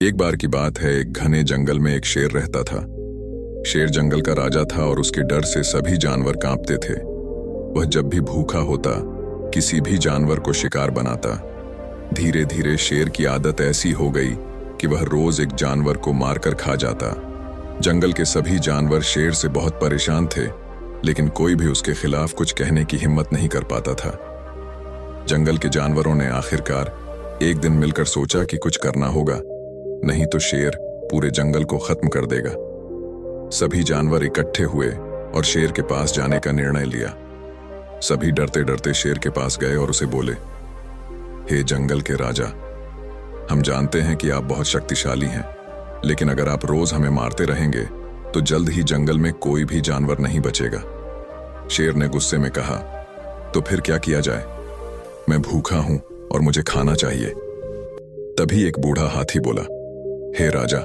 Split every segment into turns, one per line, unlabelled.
एक बार की बात है, एक घने जंगल में एक शेर रहता था। शेर जंगल का राजा था और उसके डर से सभी जानवर कांपते थे। वह जब भी भूखा होता, किसी भी जानवर को शिकार बनाता। धीरे धीरे शेर की आदत ऐसी हो गई कि वह रोज एक जानवर को मारकर खा जाता। जंगल के सभी जानवर शेर से बहुत परेशान थे, लेकिन कोई भी उसके खिलाफ कुछ कहने की हिम्मत नहीं कर पाता था। जंगल के जानवरों ने आखिरकार एक दिन मिलकर सोचा कि कुछ करना होगा, नहीं तो शेर पूरे जंगल को खत्म कर देगा। सभी जानवर इकट्ठे हुए और शेर के पास जाने का निर्णय लिया। सभी डरते डरते शेर के पास गए और उसे बोले, हे जंगल के राजा, हम जानते हैं कि आप बहुत शक्तिशाली हैं, लेकिन अगर आप रोज हमें मारते रहेंगे तो जल्द ही जंगल में कोई भी जानवर नहीं बचेगा। शेर ने गुस्से में कहा, तो फिर क्या किया जाए? मैं भूखा हूं और मुझे खाना चाहिए। तभी एक बूढ़ा हाथी बोला, हे राजा,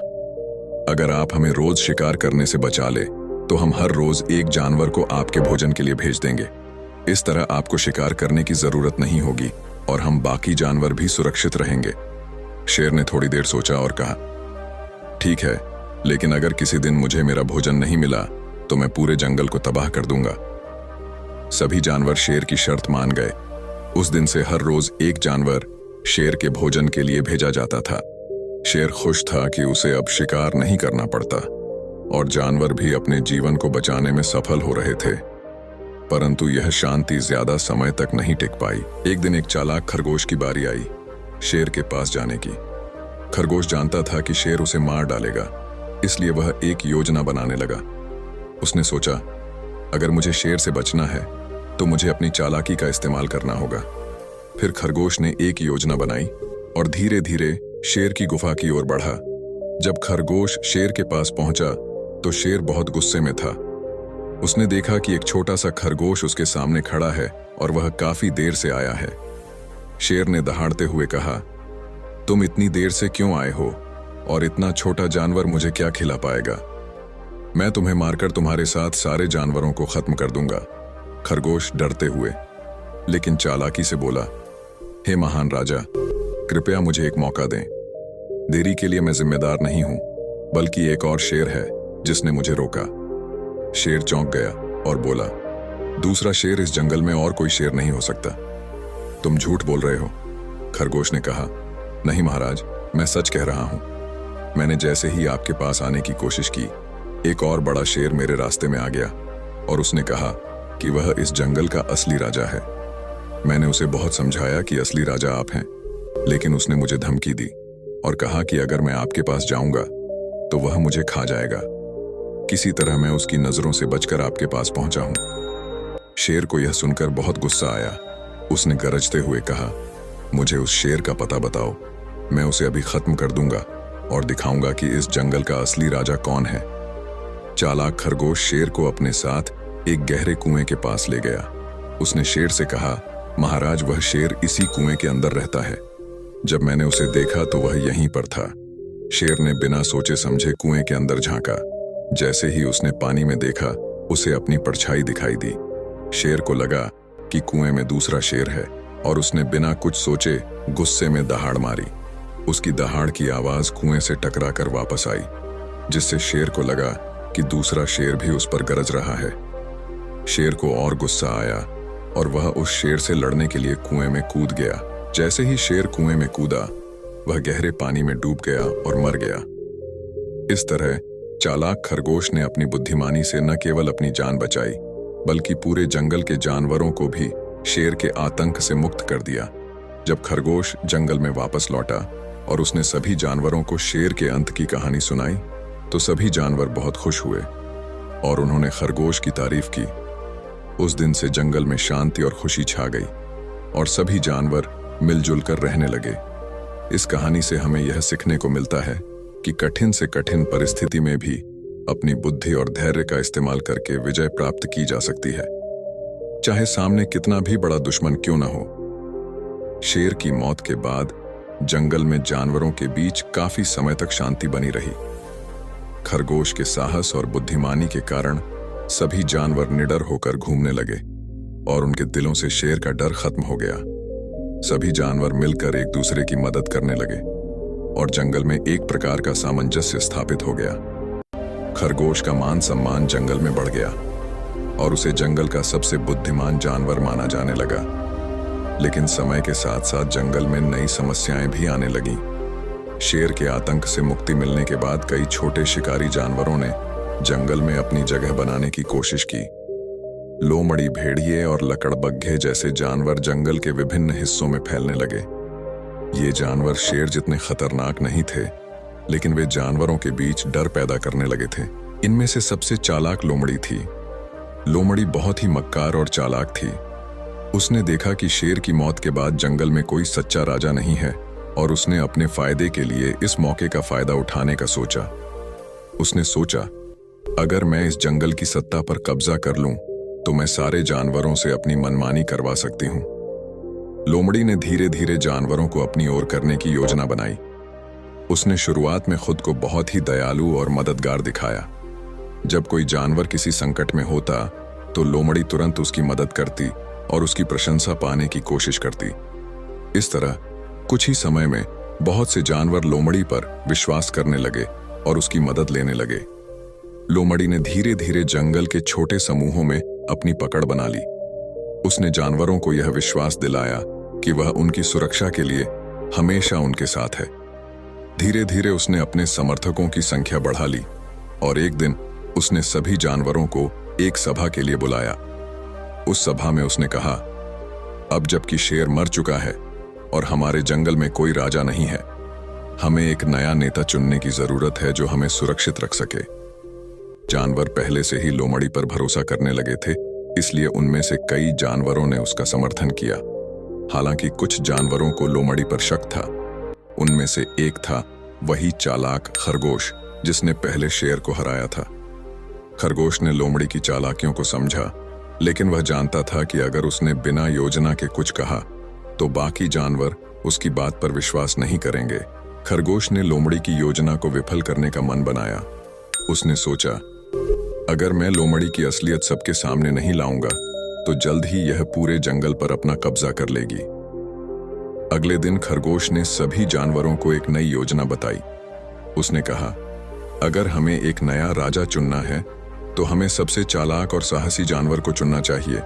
अगर आप हमें रोज शिकार करने से बचा ले तो हम हर रोज एक जानवर को आपके भोजन के लिए भेज देंगे। इस तरह आपको शिकार करने की जरूरत नहीं होगी और हम बाकी जानवर भी सुरक्षित रहेंगे। शेर ने थोड़ी देर सोचा और कहा, ठीक है, लेकिन अगर किसी दिन मुझे मेरा भोजन नहीं मिला तो मैं पूरे जंगल को तबाह कर दूंगा। सभी जानवर शेर की शर्त मान गए। उस दिन से हर रोज एक जानवर शेर के भोजन के लिए भेजा जाता था। शेर खुश था कि उसे अब शिकार नहीं करना पड़ता और जानवर भी अपने जीवन को बचाने में सफल हो रहे थे। परंतु यह शांति ज्यादा समय तक नहीं टिक पाई। एक दिन एक चालाक खरगोश की बारी आई शेर के पास जाने की। खरगोश जानता था कि शेर उसे मार डालेगा, इसलिए वह एक योजना बनाने लगा। उसने सोचा, अगर मुझे शेर से बचना है तो मुझे अपनी चालाकी का इस्तेमाल करना होगा। फिर खरगोश ने एक योजना बनाई और धीरे धीरे शेर की गुफा की ओर बढ़ा। जब खरगोश शेर के पास पहुंचा तो शेर बहुत गुस्से में था। उसने देखा कि एक छोटा सा खरगोश उसके सामने खड़ा है और वह काफी देर से आया है। शेर ने दहाड़ते हुए कहा, तुम इतनी देर से क्यों आए हो और इतना छोटा जानवर मुझे क्या खिला पाएगा? मैं तुम्हें मारकर तुम्हारे साथ सारे जानवरों को खत्म कर दूंगा। खरगोश डरते हुए लेकिन चालाकी से बोला, हे महान राजा, कृपया मुझे एक मौका दें। देरी के लिए मैं जिम्मेदार नहीं हूं, बल्कि एक और शेर है जिसने मुझे रोका। शेर चौंक गया और बोला, दूसरा शेर इस जंगल में और कोई शेर नहीं हो सकता। तुम झूठ बोल रहे हो। खरगोश ने कहा, नहीं महाराज, मैं सच कह रहा हूं। मैंने जैसे ही आपके पास आने की कोशिश की, एक और बड़ा शेर मेरे रास्ते में आ गया और उसने कहा कि वह इस जंगल का असली राजा है। मैंने उसे बहुत समझाया कि असली राजा आप हैं, लेकिन उसने मुझे धमकी दी और कहा कि अगर मैं आपके पास जाऊंगा तो वह मुझे खा जाएगा। किसी तरह मैं उसकी नजरों से बचकर आपके पास पहुंचा हूं। शेर को यह सुनकर बहुत गुस्सा आया। उसने गरजते हुए कहा, मुझे उस शेर का पता बताओ। मैं उसे अभी खत्म कर दूंगा और दिखाऊंगा कि इस जंगल का असली राजा कौन है। चालाक खरगोश शेर को अपने साथ एक गहरे कुएं के पास ले गया। उसने शेर से कहा, महाराज, वह शेर इसी कुएं के अंदर रहता है। जब मैंने उसे देखा तो वह यहीं पर था। शेर ने बिना सोचे समझे कुएं के अंदर झांका। जैसे ही उसने पानी में देखा, उसे अपनी परछाई दिखाई दी। शेर को लगा कि कुएं में दूसरा शेर है और उसने बिना कुछ सोचे गुस्से में दहाड़ मारी। उसकी दहाड़ की आवाज कुएं से टकरा कर वापस आई, जिससे शेर को लगा कि दूसरा शेर भी उस पर गरज रहा है। शेर को और गुस्सा आया और वह उस शेर से लड़ने के लिए कुएं में कूद गया। जैसे ही शेर कुएं में कूदा, वह गहरे पानी में डूब गया और मर गया। इस तरह चालाक खरगोश ने अपनी बुद्धिमानी से न केवल अपनी जान बचाई, बल्कि पूरे जंगल के जानवरों को भी शेर के आतंक से मुक्त कर दिया। जब खरगोश जंगल में वापस लौटा और उसने सभी जानवरों को शेर के अंत की कहानी सुनाई, तो सभी जानवर बहुत खुश हुए और उन्होंने खरगोश की तारीफ की। उस दिन से जंगल में शांति और खुशी छा गई और सभी जानवर मिलजुल कर रहने लगे। इस कहानी से हमें यह सीखने को मिलता है कि कठिन से कठिन परिस्थिति में भी अपनी बुद्धि और धैर्य का इस्तेमाल करके विजय प्राप्त की जा सकती है, चाहे सामने कितना भी बड़ा दुश्मन क्यों न हो। शेर की मौत के बाद जंगल में जानवरों के बीच काफी समय तक शांति बनी रही। खरगोश के साहस और बुद्धिमानी के कारण सभी जानवर निडर होकर घूमने लगे और उनके दिलों से शेर का डर खत्म हो गया। सभी जानवर मिलकर एक दूसरे की मदद करने लगे और जंगल में एक प्रकार का सामंजस्य स्थापित हो गया। खरगोश का मान सम्मान जंगल में बढ़ गया और उसे जंगल का सबसे बुद्धिमान जानवर माना जाने लगा। लेकिन समय के साथ साथ जंगल में नई समस्याएं भी आने लगीं। शेर के आतंक से मुक्ति मिलने के बाद कई छोटे शिकारी जानवरों ने जंगल में अपनी जगह बनाने की कोशिश की। लोमड़ी, भेड़िए और लकड़बग्घे जैसे जानवर जंगल के विभिन्न हिस्सों में फैलने लगे। ये जानवर शेर जितने खतरनाक नहीं थे, लेकिन वे जानवरों के बीच डर पैदा करने लगे थे। इनमें से सबसे चालाक लोमड़ी थी। लोमड़ी बहुत ही मक्कार और चालाक थी। उसने देखा कि शेर की मौत के बाद जंगल में कोई सच्चा राजा नहीं है और उसने अपने फायदे के लिए इस मौके का फायदा उठाने का सोचा। उसने सोचा, अगर मैं इस जंगल की सत्ता पर कब्जा कर लूं, तो मैं सारे जानवरों से अपनी मनमानी करवा सकती हूं। लोमड़ी ने धीरे धीरे जानवरों को अपनी ओर करने की योजना बनाई। उसने शुरुआत में खुद को बहुत ही दयालु और मददगार दिखाया। जब कोई जानवर किसी संकट में होता, तो लोमड़ी तुरंत उसकी मदद करती और उसकी प्रशंसा पाने की कोशिश करती। इस तरह कुछ ही समय में बहुत से जानवर लोमड़ी पर विश्वास करने लगे और उसकी मदद लेने लगे। लोमड़ी ने धीरे धीरे जंगल के छोटे समूहों में अपनी पकड़ बना ली। उसने जानवरों को यह विश्वास दिलाया कि वह उनकी सुरक्षा के लिए हमेशा उनके साथ है। धीरे धीरे उसने अपने समर्थकों की संख्या बढ़ा ली और एक दिन उसने सभी जानवरों को एक सभा के लिए बुलाया। उस सभा में उसने कहा, अब जबकि शेर मर चुका है और हमारे जंगल में कोई राजा नहीं है, हमें एक नया नेता चुनने की जरूरत है जो हमें सुरक्षित रख सके। जानवर पहले से ही लोमड़ी पर भरोसा करने लगे थे, इसलिए उनमें से कई जानवरों ने उसका समर्थन किया। हालांकि कुछ जानवरों को लोमड़ी पर शक था। उनमें से एक था वही चालाक खरगोश जिसने पहले शेर को हराया था। खरगोश ने लोमड़ी की चालाकियों को समझा, लेकिन वह जानता था कि अगर उसने बिना योजना के कुछ कहा तो बाकी जानवर उसकी बात पर विश्वास नहीं करेंगे। खरगोश ने लोमड़ी की योजना को विफल करने का मन बनाया। उसने सोचा, अगर मैं लोमड़ी की असलियत सबके सामने नहीं लाऊंगा तो जल्द ही यह पूरे जंगल पर अपना कब्जा कर लेगी। अगले दिन खरगोश ने सभी जानवरों को एक नई योजना बताई। उसने कहा, अगर हमें एक नया राजा चुनना है तो हमें सबसे चालाक और साहसी जानवर को चुनना चाहिए।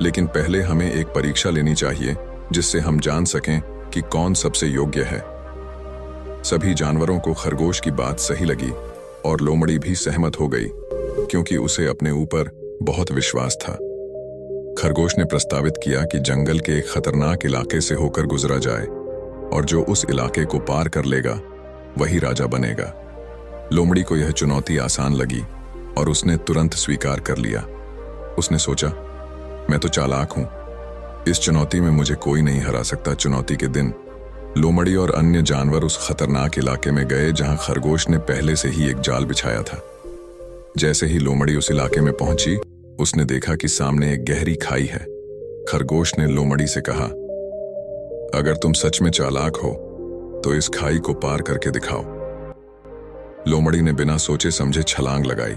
लेकिन पहले हमें एक परीक्षा लेनी चाहिए जिससे हम जान सकें कि कौन सबसे योग्य है। सभी जानवरों को खरगोश की बात सही लगी और लोमड़ी भी सहमत हो गई, क्योंकि उसे अपने ऊपर बहुत विश्वास था। खरगोश ने प्रस्तावित किया कि जंगल के एक खतरनाक इलाके से होकर गुजरा जाए और जो उस इलाके को पार कर लेगा वही राजा बनेगा। लोमड़ी को यह चुनौती आसान लगी और उसने तुरंत स्वीकार कर लिया। उसने सोचा, मैं तो चालाक हूं, इस चुनौती में मुझे कोई नहीं हरा सकता। चुनौती के दिन लोमड़ी और अन्य जानवर उस खतरनाक इलाके में गए जहां खरगोश ने पहले से ही एक जाल बिछाया था। जैसे ही लोमड़ी उस इलाके में पहुंची, उसने देखा कि सामने एक गहरी खाई है। खरगोश ने लोमड़ी से कहा, अगर तुम सच में चालाक हो तो इस खाई को पार करके दिखाओ। लोमड़ी ने बिना सोचे समझे छलांग लगाई,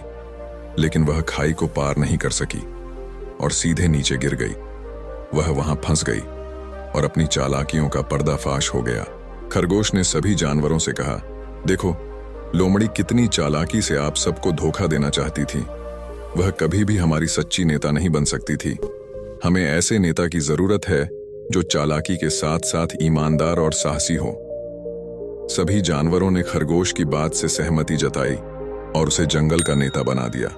लेकिन वह खाई को पार नहीं कर सकी और सीधे नीचे गिर गई। वह वहां फंस गई और अपनी चालाकियों का पर्दाफाश हो गया। खरगोश ने सभी जानवरों से कहा, देखो, लोमड़ी कितनी चालाकी से आप सबको धोखा देना चाहती थी। वह कभी भी हमारी सच्ची नेता नहीं बन सकती थी। हमें ऐसे नेता की जरूरत है जो चालाकी के साथ साथ ईमानदार और साहसी हो। सभी जानवरों ने खरगोश की बात से सहमति जताई और उसे जंगल का नेता बना दिया।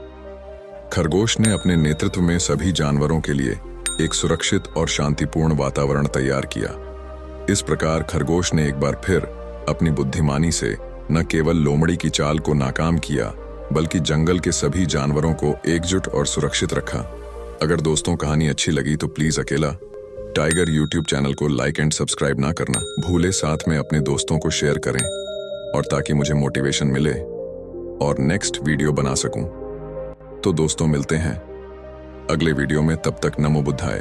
खरगोश ने अपने नेतृत्व में सभी जानवरों के लिए एक सुरक्षित और शांतिपूर्ण वातावरण तैयार किया। इस प्रकार खरगोश ने एक बार फिर अपनी बुद्धिमानी से न केवल लोमड़ी की चाल को नाकाम किया, बल्कि जंगल के सभी जानवरों को एकजुट और सुरक्षित रखा। अगर दोस्तों कहानी अच्छी लगी तो प्लीज अकेला टाइगर यूट्यूब चैनल को लाइक एंड सब्सक्राइब ना करना भूले, साथ में अपने दोस्तों को शेयर करें और ताकि मुझे मोटिवेशन मिले और नेक्स्ट वीडियो बना सकूं। तो दोस्तों, मिलते हैं अगले वीडियो में। तब तक नमो बुद्धाय।